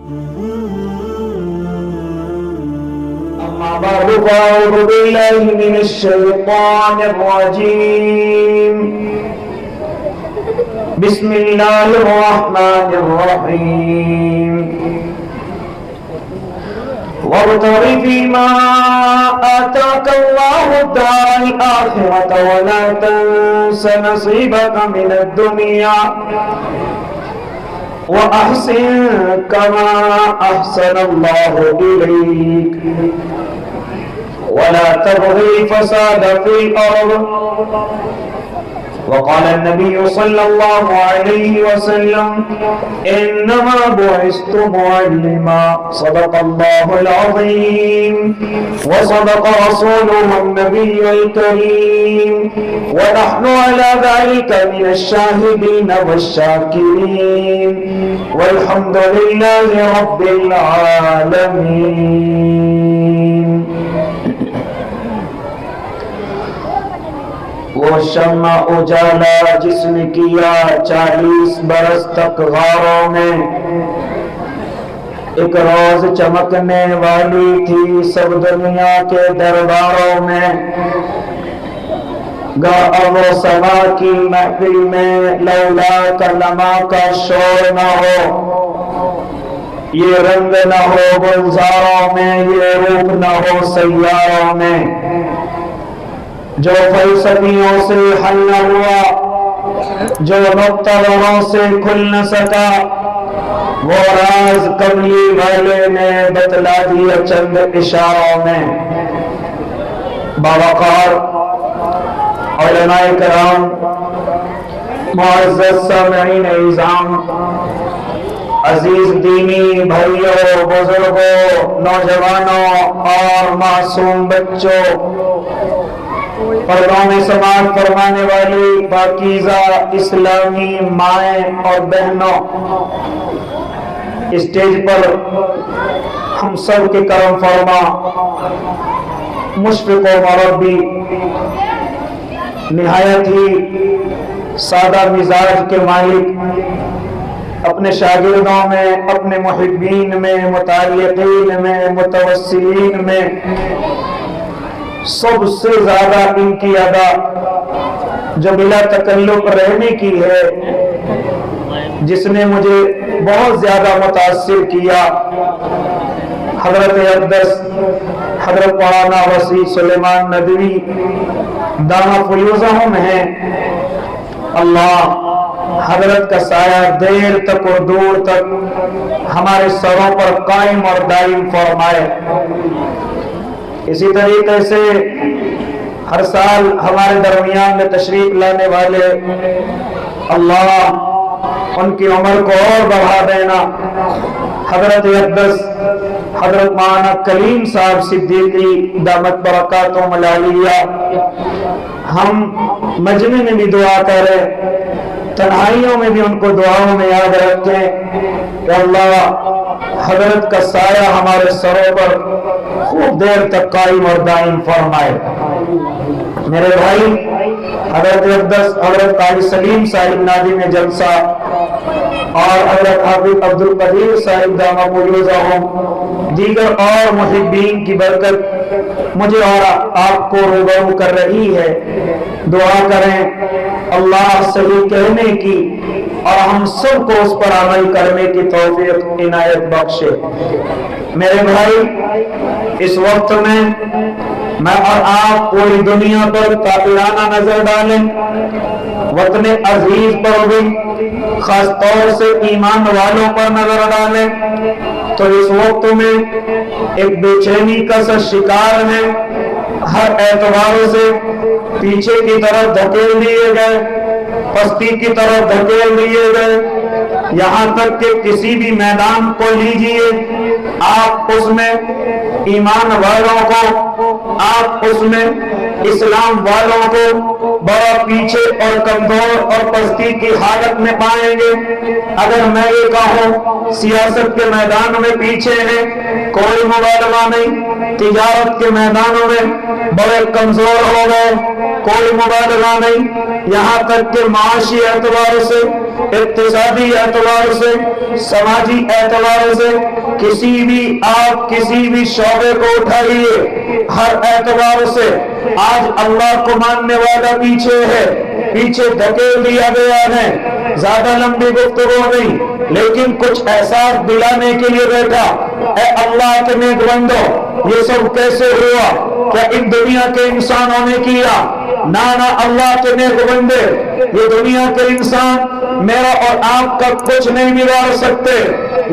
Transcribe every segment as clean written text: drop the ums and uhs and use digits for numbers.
أما بعد فأعوذ بالله من الشيطان الرجيم بسم الله الرحمن الرحيم وابتغ فيما آتاك الله الدار الآخرة ولا تنس نصيبك من الدنيا وأحسن كما أحسن الله إليك ولا تبغي الفساد في الأرض وقال النبي صلى الله عليه وسلم إنما بعثت معلما صدق الله العظيم وصدق رسوله النبي الكريم ونحن على ذلك من الشاهدين والشاكرين والحمد لله رب العالمين. وہ شمع اجالا جس نے کیا 40 برس تک غاروں میں، ایک روز چمکنے والی تھی سب دنیا کے درباروں میں. گاہ و سما کی محفل میں لولا کلمہ کا شور نہ ہو، یہ رنگ نہ ہو گلزاروں میں، یہ روپ نہ ہو سیاروں میں. جو فلسفیوں سے حل نہ ہوا، جو مبتلوں سے کھل نہ سکا، وہ راز کملی والے نے بتلا دیا چند اشاروں میں. باوقار علماء کرام، معزز سامعین اعظام، عزیز دینی بھائیوں، بزرگوں، نوجوانوں اور معصوم بچوں، پردوں میں سماعت فرمانے والی پاکیزہ اسلامی مائیں اور بہنوں، اسٹیج پر ہم سب کے کرم فرما مشفق و مربی، نہایت ہی سادہ مزاج کے مالک، اپنے شاگردوں میں، اپنے محبین میں، متعلقین میں، متوسلین میں سب سے زیادہ ان کی ادا جو بلا تکلف رہنے کی ہے، جس نے مجھے بہت زیادہ متاثر کیا، حضرت اقدس حضرت مولانا وسیع سلیمان ندوی دامہ فیوزہم ہیں. اللہ حضرت کا سایہ دیر تک اور دور تک ہمارے سروں پر قائم اور دائم فرمائے. اسی طریقے سے ہر سال ہمارے درمیان میں تشریف لانے والے، اللہ ان کی عمر کو اور بڑھا دینا. حضرت اقدس حضرت مولانا کلیم صاحب صدیقی دامت برکاتہم العالیہ، ہم مجمع میں بھی دعا کریں، تنہائیوں میں بھی ان کو دعاؤں میں یاد رکھیں کہ اللہ حضرت کا سایہ ہمارے سروں پر خوب دیر تک قائم اور دائم فرمائے. میرے بھائی، حضرت اقدس حضرت قاری سلیم صاحب نادم جلسہ اور حضرت حافظ عبدالقدیر صاحب دامہ فیوزہم، دیگر اور محبین کی برکت مجھے اور آپ کو روبرو کر رہی ہے. دعا کریں اللہ صحیح کہنے کی اور ہم سب کو اس پر عمل کرنے کی توفیق عنایت بخشے. میرے بھائی، اس وقت میں اور آپ پوری دنیا پر کافرانہ نظر ڈالیں، وطن عزیز پر بھی خاص طور سے ایمان والوں پر نظر ڈالیں، تو اس وقت میں ایک بے چینی کا شکار ہے. ہر اعتبار سے پیچھے کی طرف دھکیل دیے گئے، پستی کی طرف دھکیل دیے گئے، یہاں تک کہ کسی بھی میدان کو لیجئے، آپ اس میں ایمان والوں کو، آپ اس میں اسلام والوں کو بڑا پیچھے اور کمزور اور پستی کی حالت میں پائیں گے. اگر میں یہ کہوں سیاست کے میدان میں پیچھے ہیں، کوئی مبالغہ نہیں، تجارت کے میدانوں میں بڑے کمزور ہو گئے، کوئی مبالغہ نہیں، یہاں تک کہ معاشی اعتبار سے اقتصادی اعتبار سے، سماجی اعتبار سے، آپ کسی بھی شعبے کو اٹھائیے، ہر اعتبار سے آج اللہ کو ماننے والا پیچھے ہے، پیچھے دھکیل دیا گیا ہے۔ زیادہ لمبی گفتگو نہیں، لیکن کچھ احساس دلانے کے لیے بیٹھا۔ اے اللہ کے نیک بندو، یہ سب کیسے ہوا؟ کیا ان دنیا کے انسانوں نے کیا؟ نہ اللہ کے نیک بندے، یہ دنیا کے انسان میرا اور آپ کا کچھ نہیں بگاڑ سکتے۔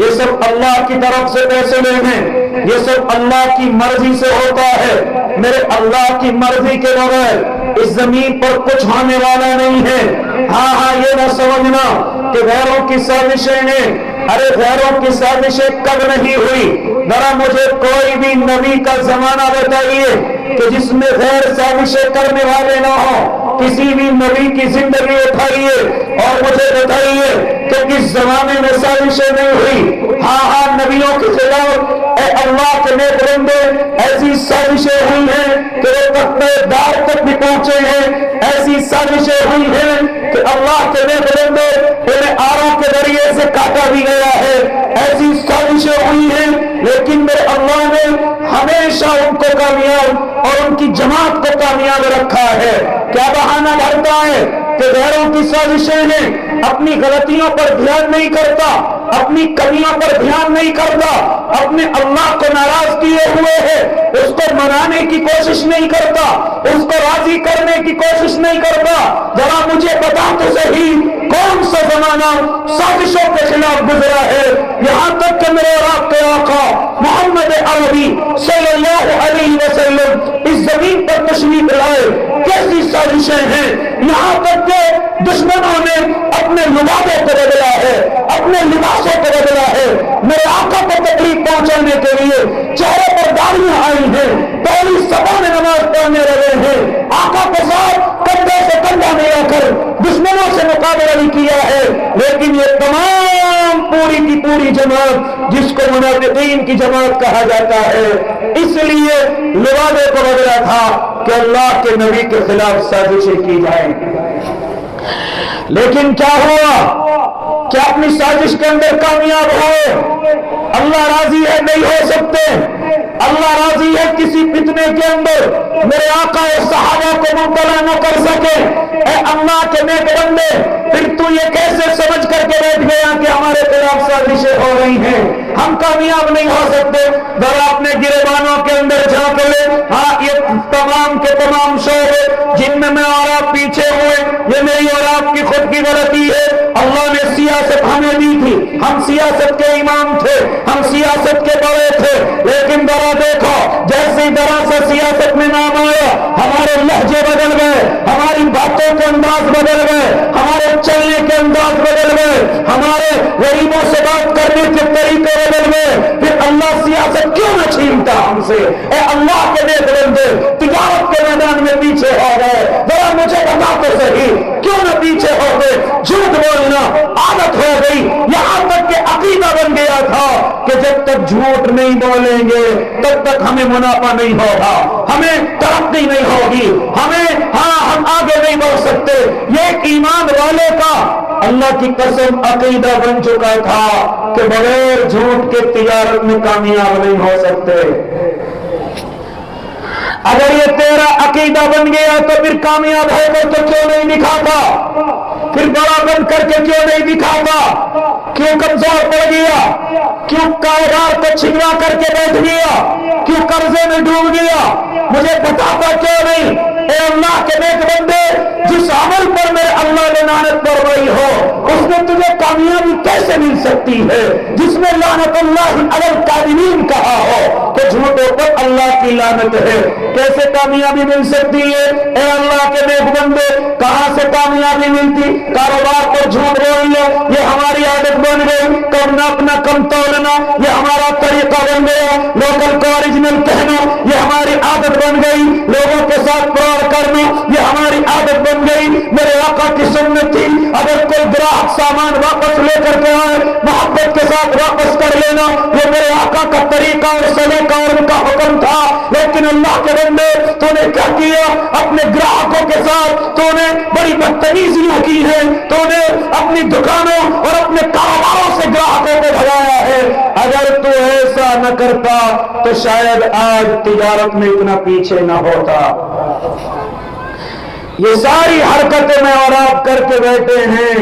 یہ سب اللہ کی طرف سے فیصلے ہیں، یہ سب اللہ کی مرضی سے ہوتا ہے۔ میرے اللہ کی مرضی کے بغیر اس زمین پر کچھ ہونے والا نہیں ہے۔ ہاں یہ نہ سمجھنا کہ غیروں کی سازشیں ہیں۔ ارے غیروں کی سازشیں کب نہیں ہوئی؟ ذرا مجھے کوئی بھی نبی کا زمانہ بتائیے کہ جس میں غیر سازشیں کرنے والے نہ ہوں۔ کسی بھی نبی کی زندگی اٹھائیے اور مجھے بتائیے کہ کس زمانے میں سازشیں نہیں ہوئی۔ ہاں نبیوں کے خلاف اے اللہ کے نیک بندے ایسی سازشیں ہوئی ہیں کہ وہ تخت دار تک بھی پہنچے ہیں۔ ایسی سازشیں ہوئی ہیں کہ اللہ کے نیک بندے انہیں آروں کے ذریعے سے کاٹا بھی گیا ہے۔ ایسی سازشیں ہوئی ہیں، لیکن میرے اللہ نے ہمیشہ ان کو کامیاب اور ان کی جماعت کو کامیاب رکھا ہے۔ کیا بہانہ بھرتا ہے کہ غیروں کی سازشیں ہیں، اپنی غلطیوں پر دھیان نہیں کرتا، اپنی کمیوں پر دھیان نہیں کرتا، اپنے اللہ کو ناراض کیے ہوئے ہے، اس کو منانے کی کوشش نہیں کرتا، اس کو راضی کرنے کی کوشش نہیں کرتا۔ ذرا مجھے بتا تو صحیح، کون سا زمانہ سازشوں کے خلاف گزرا ہے؟ یہاں تک کہ میرے اور آپ کے آقا محمد عربی صلی اللہ علیہ وسلم اس زمین پر تشریف لائے، کیسی سازشیں ہیں؟ یہاں تک کہ دشمنوں نے اپنے لباسوں کو بدلا ہے، اپنے لباسوں کو بدلا ہے، میرے آقا کو تکلیف پہنچانے کے لیے چہرے پر داڑیاں آئی ہیں، پہلی صفحہ میں نماز پڑھنے لگے ہیں، آقا کے ساتھ کندھے سے کندھا ملا کر دشمنوں سے مقابلہ بھی کیا ہے۔ لیکن یہ تمام پوری کی پوری جماعت جس کو منافقین کی جماعت کہا جاتا ہے، اس لیے لبادے کو بدلا تھا کہ اللہ کے نبی کے خلاف سازشیں کی جائیں۔ لیکن کیا ہوا؟ کیا اپنی سازش کے اندر کامیاب ہوئے؟ اللہ راضی ہے نہیں ہو سکتے۔ اللہ راضی ہے کسی فتنے کے اندر میرے آقا صحابہ کو مبتلا نہ کر سکے۔ اے اللہ کے نیک بندے، پھر تو یہ کیسے سمجھ کر کے بیٹھ گیا کہ ہمارے خلاف سازشیں ہو رہی ہیں، ہم کامیاب نہیں ہو سکتے؟ ذرا اپنے گریبانوں کے اندر جھانک لے۔ ہاں یہ تمام کے تمام شعبے جن میں میں اور آپ پیچھے ہوئے، یہ میری اور آپ کی خود کی غلطی ہے۔ اللہ نے سیاست ہمیں دی تھی، ہم سیاست کے امام تھے، ہم سیاست کے بڑے تھے، لیکن ذرا دیکھو جیسے ذرا سا سیاست میں نام آیا، ہمارے لہجے بدل گئے، ہماری باتوں کے انداز بدل گئے، ہمارے چلنے کے انداز بدل گئے، ہمارے غریبوں سے بات کرنے کے طریقے بدل گئے۔ پھر اللہ سیاست کیوں نہ چھینتا ہم سے؟ اے اللہ کے نیک بندے، تجارت کے میدان میں پیچھے ہو گئے، ذرا مجھے بتا تو صحیح کیوں نہ پیچھے ہو گئے؟ جھوٹ بولنا عادت ہو گئی، یہاں تک کہ عقیدہ بن گیا تھا کہ جب تک جھوٹ نہیں بولیں گے تب تک ہمیں منافع نہیں ہوگا، ہمیں ترقی نہیں ہوگی، ہم آگے نہیں بڑھ سکتے۔ یہ ایک ایمان والے کا اللہ کی قسم عقیدہ بن چکا تھا کہ بغیر جھوٹ کے تجارت میں کامیاب نہیں ہو سکتے۔ اگر یہ تیرا عقیدہ بن گیا تو پھر کامیاب ہے تو کیوں نہیں دکھاتا؟ پھر بڑا بن کر کے کیوں نہیں دکھاتا؟ کیوں کمزور پڑ گیا؟ کیوں کاروبار کو چھنوا کر کے بیٹھ گیا؟ کیوں قرضے میں ڈوب گیا؟ مجھے بتاتا کیوں نہیں؟ اے اللہ کے نیک بندے، جس عمل پر میرے اللہ نے لعنت فرمائی ہو اس میں تجھے کامیابی کیسے مل سکتی ہے؟ جس میں لعنت اللہ علی الکاذبین کہا ہو کہ جھوٹوں پر اللہ کی لعنت ہے، کیسے کامیابی مل سکتی ہے؟ اے اللہ کے نیک بندے، کہاں سے کامیابی ملتی؟ کاروبار پر جھوٹ بولنا یہ ہماری عادت بن گئی، کم ناپنا کم تولنا یہ ہمارا طریقہ بن گیا، لوکل کو اوریجنل کہنا یہ ہماری عادت بن گئی، لوگوں کے ساتھ فراڈ کرنا یہ ہماری عادت بن گئی۔ میرے آقا کی سنت تھی اگر کوئی گراہک سامان واپس لے کر کے آئے محبت کے ساتھ واپس کر لینا، یہ میرے آقا کا طریقہ اور سلیقہ اور ان کا حکم تھا۔ لیکن لیکن اللہ کے بندے تو نے کیا کیا؟ اپنے گراہکوں کے ساتھ تو نے بڑی بدتمیزیاں کی ہیں، تو نے اپنی دکانوں اور اپنے کاروباروں سے گراہکوں کو بھگایا ہے۔ اگر تو ایسا نہ کرتا تو شاید آج تجارت میں اتنا پیچھے نہ ہوتا۔ یہ ساری حرکتیں میں اور آپ کر کے بیٹھے ہیں،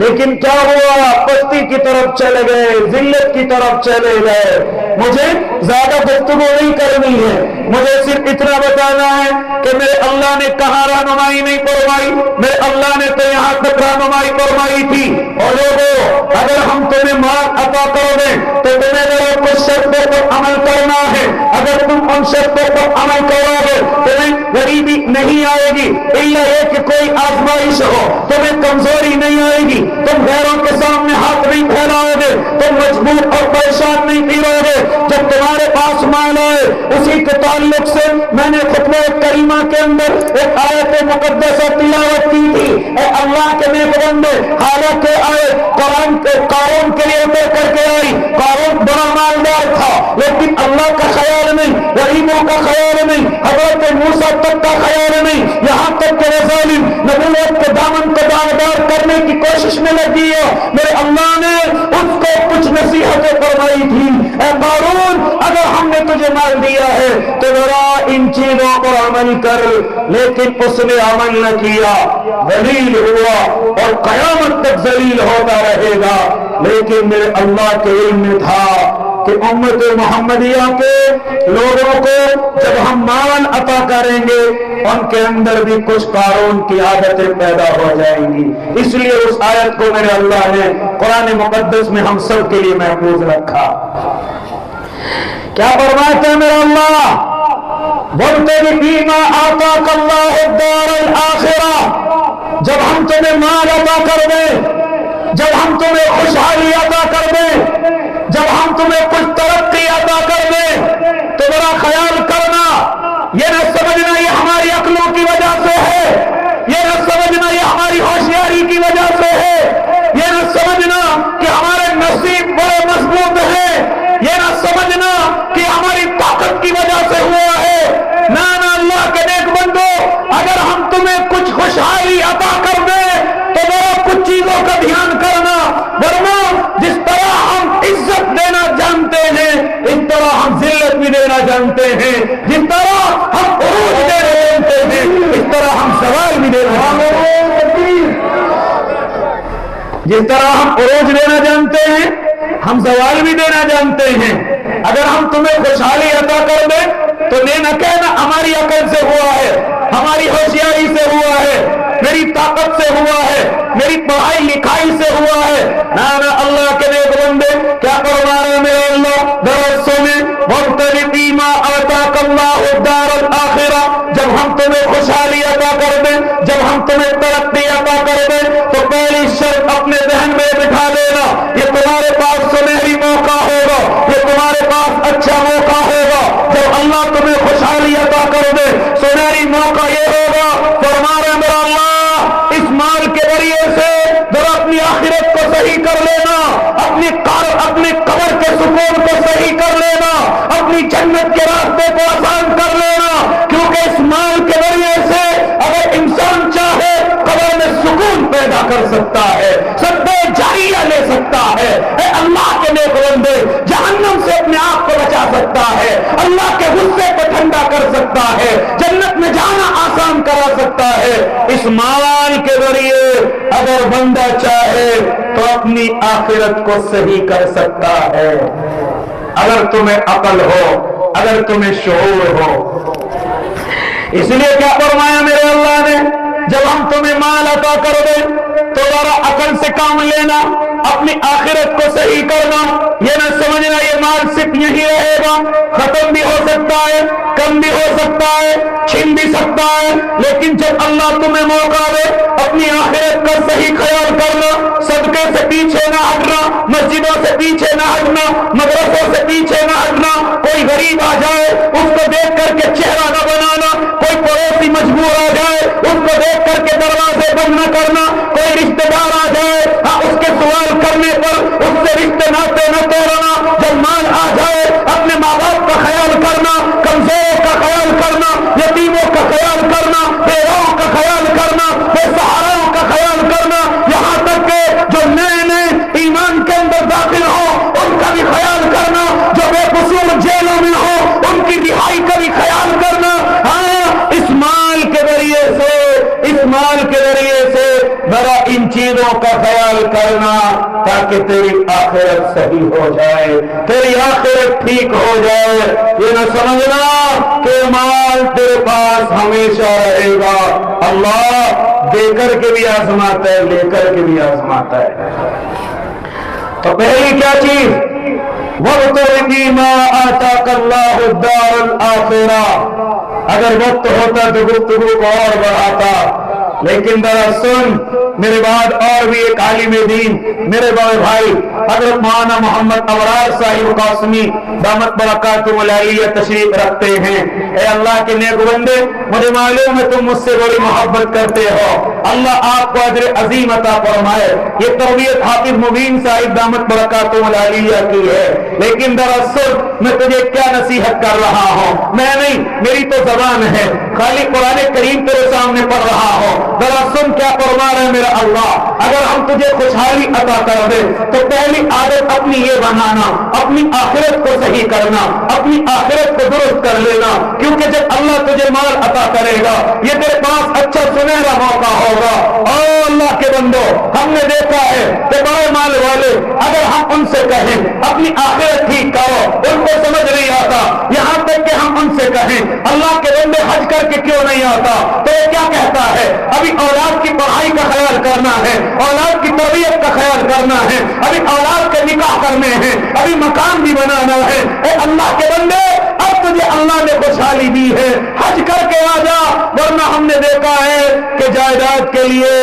لیکن کیا ہوا؟ پستی کی طرف چلے گئے، ذلت کی طرف چلے گئے۔ مجھے زیادہ گفتگو نہیں کرنی ہے، مجھے صرف اتنا بتانا ہے کہ میرے اللہ نے کہاں رہنمائی نہیں فرمائی، میرے اللہ نے تو یہاں تک رہنمائی فرمائی تھی۔ اور لوگوں، اگر ہم تمہیں مال عطا کرو گے تو تمہیں ذرا کچھ شرطوں پر عمل کرنا ہے۔ اگر تم ان شرطوں پر عمل کرو گے تمہیں غریبی نہیں آئے گی، الا یہ کہ کوئی آزمائش ہو، تمہیں کمزوری نہیں آئے گی، تم غیروں کے سامنے ہاتھ نہیں پھیلاؤ گے، تم مجبور اور پریشان نہیں پھرو گے۔ جب تمہارے پاس مال آئے، اسی کے تعلق سے میں نے خطبہ کریمہ کے اندر ایک آیت مقدسہ تلاوت کی تھی۔ اے اللہ کے نیک بندے، حالانکہ آئے قارون کے لیے اتر کر کے آئی، قارون بڑا مالدار تھا لیکن اللہ کا خیال نہیں، غریبوں کا خیال نہیں، حضرت موسیٰ تک کا خیال نہیں، یہاں تک کہ وہ ظالم نبوت کے دامن کو داغدار کرنے کی کوشش میں لگ گیا۔ میرے اللہ نے اس کو کچھ نصیحتیں فرمائی تھی، اے قارون، اگر ہم نے تجھے مال دیا ہے تو ذرا ان چیزوں پر عمل کر، لیکن اس نے عمل نہ کیا، ذلیل ہوا اور قیامت تک ذلیل ہوتا رہے گا۔ لیکن میرے اللہ کے علم میں تھا کہ امت محمدیہ کے لوگوں کو جب ہم مال عطا کریں گے ان کے اندر بھی کچھ قارون کی عادتیں پیدا ہو جائیں گی۔ اس لیے اس آیت کو میرے اللہ نے قرآن مقدس میں ہم سب کے لیے محفوظ رکھا۔ کیا فرماتے ہیں میرا اللہ؟ وَابْتَغِ فِيمَا آتَاكَ اللَّهُ الدَّارَ الْآخِرَةَ، جب ہم تمہیں مال عطا کر دیں، جب ہم تمہیں خوشحالی عطا کر دیں، جب ہم تمہیں کچھ ترقی عطا کر دیں تو ذرا خیال کرنا، یہ نہ سمجھنا یہ ہماری عقلوں کی وجہ سے ہے، یہ نہ سمجھنا یہ ہماری ہوشیاری کی وجہ سے ہے، یہ نہ سمجھنا کہ ہمارے نصیب بڑے مضبوط ہیں، یہ نہ سمجھنا کہ ہماری طاقت کی وجہ سے ہوا ہے۔ نہ اللہ کے نیک بندو، اگر ہم تمہیں کچھ خوشحالی عطا کر دیں تو ذرا کچھ چیزوں کا دھیان کرنا، ورنہ جس طرح ہم عزت دینا جانتے ہیں اس طرح ہم ذلت بھی دینا جانتے ہیں، جس طرح ہم عروج دینا جانتے ہیں اس طرح ہم زوال بھی دینا جانتے ہیں، جس طرح ہم عروج دینا جانتے ہیں ہم زوال بھی دینا جانتے ہیں۔ اگر ہم تمہیں خوشحالی عطا کر دیں تو یہ نہ کہنا ہماری عقل سے ہوا ہے، ہماری ہوشیاری سے ہوا ہے، میری طاقت سے ہوا ہے، میری پڑھائی لکھائی سے ہوا ہے۔ نہ اللہ کے نیک بندے کیا فرما رہے ہیں میرے اللہ؟ درسوں میں وَابْتَغِ فِيمَا آتَاكَ اللَّهُ الدَّارَ الْآخِرَةَ، جب ہم تمہیں خوشحالی عطا کر دیں، جب ہم تمہیں ترقی عطا کر دیں تو پہلی شرط اپنے ذہن میں بٹھا لینا، یہ تمہارے پاس سنہری موقع ہوگا، یہ تمہارے پاس اچھا موقع ہوگا۔ جب اللہ تمہیں خوشحالی عطا کر دے سنہری موقع یہ ہوگا، فرما رہے میرا اللہ اس مال کے ذریعے سے ذرا اپنی آخرت کو صحیح کر لینا، اپنی قبر کے سکون کو صحیح کر لینا، اپنی جنت کے راستے کو آسان کر لینا، کیونکہ اس مال کے ذریعے سے اگر انسان چاہے قبر میں سکون پیدا کر سکتا ہے، صدقہ جاریہ لے سکتا ہے، اے اللہ کے نیک بندے جہنم سے اپنے آپ کو بچا سکتا ہے، اللہ کے غصے کو ٹھنڈا کر سکتا ہے، جنت میں جانا آسان کرا سکتا ہے۔ اس مال کے ذریعے اگر بندہ چاہے تو اپنی آخرت کو صحیح کر سکتا ہے، اگر تمہیں عقل ہو، اگر تمہیں شعور ہو۔ اس لیے کیا فرمایا میرے اللہ نے؟ جب ہم تمہیں مال عطا کر دیں تو ذرا عقل سے کام لینا، اپنی آخرت کو صحیح کرنا، یہ نہ سمجھنا یہ مال صرف یہی رہے گا، ختم بھی ہو سکتا ہے، کم بھی ہو سکتا ہے، چھن بھی سکتا ہے، لیکن جب اللہ تمہیں موقع دے اپنی آخرت کا صحیح خیال کرنا، صدقے سے پیچھے نہ ہٹنا، مسجدوں سے پیچھے نہ ہٹنا، مدرسوں سے پیچھے نہ ہٹنا، کوئی غریب آ جائے اس کو دیکھ کر کے چہرہ نہ بنانا، کوئی پڑوسی مجبور آ جائے اس کو دیکھ کر کے دروازے بند نہ کرنا، کوئی رشتہ دار آ جائے اس کے سوال کرنے پر اس سے رشتے ناطے نہ توڑنا، جب مال آ جائے اپنے ماں باپ کا خیال کرنا، کمزور کرنا تاکہ تیری آخرت صحیح ہو جائے، تیری آخرت ٹھیک ہو جائے۔ یہ نہ سمجھنا کہ مال تیرے پاس ہمیشہ رہے گا، اللہ دے کر کے بھی آزماتا ہے، لے کر کے بھی آزماتا ہے۔ تو پہلی کیا چیز؟ وَابْتَغِ فِيمَا آتَاكَ اللَّهُ الدَّارَ الْآخِرَةَ۔ اگر وقت ہوتا تو گفتگو کو اور بڑھاتا، لیکن ذرا سن میرے بعد اور بھی ایک عالم دین میرے بڑے بھائی حضرت مولانا محمد ابرار صاحب قاسمی دامت برکاتہم العالیہ تشریف رکھتے ہیں۔ اے اللہ کے نیک بندے، مجھے معلوم ہے تم مجھ سے بڑی محبت کرتے ہو، اللہ آپ کو اجر عظیم عطا فرمائے۔ یہ تربیت حافظ مبین صاحب دامت برکاتہم العالیہ کی ہے، لیکن دراصل میں تجھے کیا نصیحت کر رہا ہوں، میں نہیں، میری تو زبان ہے، خالی قرآن کریم تیرے سامنے پڑھ رہا ہوں۔ ذرا سن کیا فرما رہے ہیں میرا اللہ، اگر ہم تجھے خوشحالی عطا کر دے تو پہلی عادت اپنی یہ بنانا، اپنی آخرت کو صحیح کرنا، اپنی آخرت کو درست کر لینا، کیونکہ جب اللہ تجھے مال عطا کرے گا یہ تیرے پاس اچھا سنہرا موقع ہوگا۔ اور اللہ کے بندو، ہم نے دیکھا ہے کہ بڑے مال والے اگر ہم ان سے کہیں اپنی آخرت ٹھیک کرو، ان کو سمجھ نہیں آتا، یہاں تک کہ ہم ان سے کہیں اللہ کے بندے حج کر کے کیوں نہیں آتا، تو یہ کیا کہتا ہے، ابھی اولاد کی پڑھائی کا خیال کرنا ہے، اولاد کی تربیت کا خیال کرنا ہے، ابھی اولاد کے نکاح کرنے ہیں، ابھی مکان بھی بنانا ہے۔ اے اللہ کے بندے، اب تجھے اللہ نے خوشحالی دی ہے، حج کر کے آ جا، ورنہ ہم نے دیکھا ہے کہ جائیداد کے لیے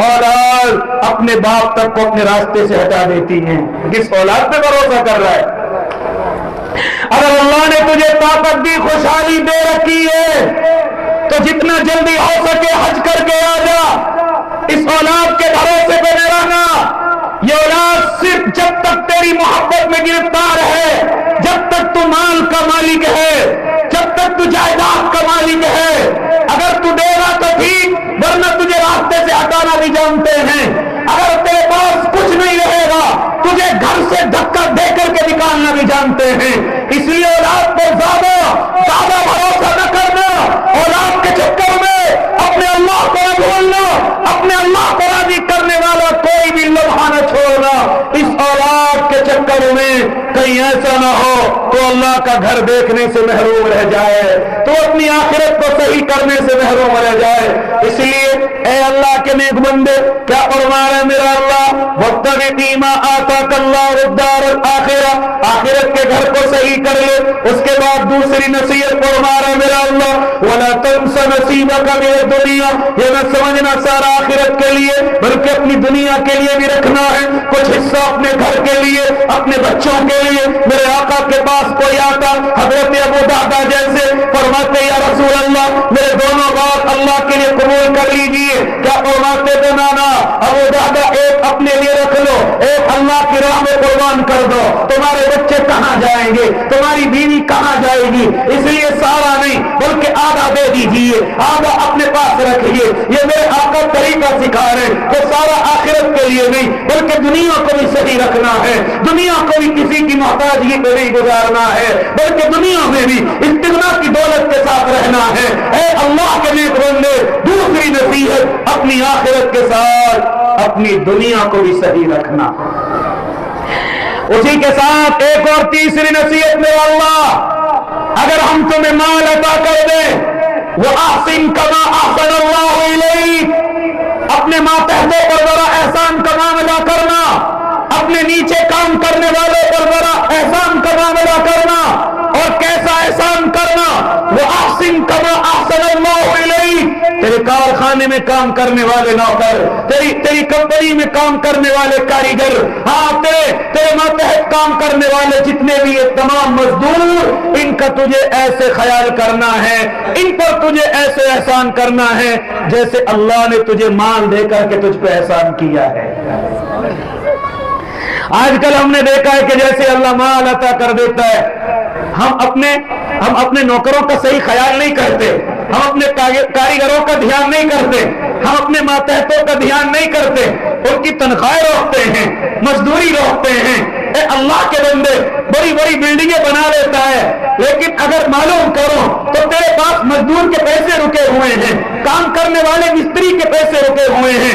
اولاد اپنے باپ تک کو اپنے راستے سے ہٹا دیتی ہیں۔ کس اولاد پہ بھروسہ کر رہا ہے؟ اگر اللہ نے تجھے طاقت دی، خوشحالی دے رکھی ہے، تو جتنا جلدی ہو سکے حج کر کے آ جا، اس اولاد کے بھروسے پہ نہ رہنا۔ یہ اولاد صرف جب تک تیری محبت میں گرفتار ہے، جب تک تو مال کا مالک ہے، جب تک تو جائیداد کا مالک ہے، اگر تو دے گا تو ٹھیک، ورنہ تجھے راستے سے ہٹانا بھی جانتے ہیں۔ اگر تیرے پاس کچھ نہیں رہے گا، تجھے گھر سے دھکا دے کر کے نکالنا بھی جانتے ہیں۔ اس لیے اولاد پر زیادہ بھروسہ نہ کرنا، اولاد کے چکر میں اپنے اللہ کو نہ بھولنا، اپنے اللہ کو راضی کرنے والا کوئی بھی لمحہ نہ چھوڑنا۔ اس اولاد کے چکر میں کہیں ایسا نہ ہو تو اللہ کا گھر دیکھنے سے محروم رہ جائے، تو اپنی آخرت کو صحیح کرنے سے محروم رہ جائے۔ اس لیے اے اللہ کے نیک بندے، کیا فرما رہے میرا اللہ، وَابْتَغِ فِيمَا آتَاكَ اللَّهُ الدَّارَ الْآخِرَةَ، آخرت کے گھر کو صحیح کر لے۔ اس کے بعد دوسری نصیحت فرما رہے میرا اللہ، وَلَا تَنْسَ نَصِيبَكَ مِنَ الدُّنْيَا، یہ نہ سمجھنا سارا آخرت کے لیے، بلکہ اپنی دنیا کے لیے بھی رکھنا ہے، کچھ حصہ اپنے گھر کے لیے، اپنے بچوں کے لیے۔ میرے آقا کے پاس کوئی آتا حضرت ابو دردہ جیسے، فرماتے یا رسول اللہ میرے دونوں بات اللہ کے لیے قبول کر لیجئے، کیا فرماتے تھے نانا ابو دردہ ایک اپنے لیے رکھ لو، ایک اللہ کی راہ میں قربان کر دو، تمہارے بچے کہاں جائیں گے، تمہاری بیوی کہاں جائے گی، اس لیے سارا نہیں بلکہ آدھا دے دیجئے، آدھا اپنے پاس رکھیے۔ یہ میرے آقا طریقہ سکھا رہے ہیں کہ سارا آخرت کے لیے نہیں بلکہ دنیا کو بھی صحیح رکھنا ہے، دنیا کو بھی کسی کی محتاجگی کو نہیں گزارنا ہے، بلکہ دنیا میں بھی استغنا کی دولت کے ساتھ رہنا ہے۔ اے اللہ کے نیک بندے، دوسری نصیحت اپنی آخرت کے ساتھ اپنی دنیا کو بھی صحیح رکھنا۔ اسی کے ساتھ ایک اور تیسری نصیحت میں اللہ، اگر ہم تمہیں مال عطا کر دیں، وَأَحْسِن كَمَا أَحْسَنَ اللَّهُ إِلَيْكَ، اپنے ماتحتوں پر ذرا احسان کا معاملہ کرنا، اپنے نیچے کام کرنے والوں پر ذرا احسان کا معاملہ کرنا۔ اور کیسا احسان کرنا؟ وَأَحْسِن كَمَا أَحْسَنَ اللَّهُ إِلَيْكَ، تیرے کارخانے میں کام کرنے والے نوکر، تیری کمپنی میں کام کرنے والے کاریگر، ہاں تیرے ماتحت کام کرنے والے جتنے بھی یہ تمام مزدور، ان کا تجھے ایسے خیال کرنا ہے، ان پر تجھے ایسے احسان کرنا ہے جیسے اللہ نے تجھے مال دے کر کے تجھ پہ احسان کیا ہے۔ آج کل ہم نے دیکھا ہے کہ جیسے اللہ مال عطا کر دیتا ہے، ہم اپنے نوکروں کا صحیح خیال نہیں کرتے، ہم اپنے کاریگروں کا دھیان نہیں کرتے، ہم اپنے ماتحتوں کا دھیان نہیں کرتے، ان کی تنخواہیں روکتے ہیں، مزدوری روکتے ہیں۔ اے اللہ کے بندے، بڑی بڑی بلڈنگیں بنا لیتا ہے، لیکن اگر معلوم کرو تو تیرے پاس مزدور کے پیسے رکے ہوئے ہیں، کام کرنے والے مستری کے پیسے رکے ہوئے ہیں،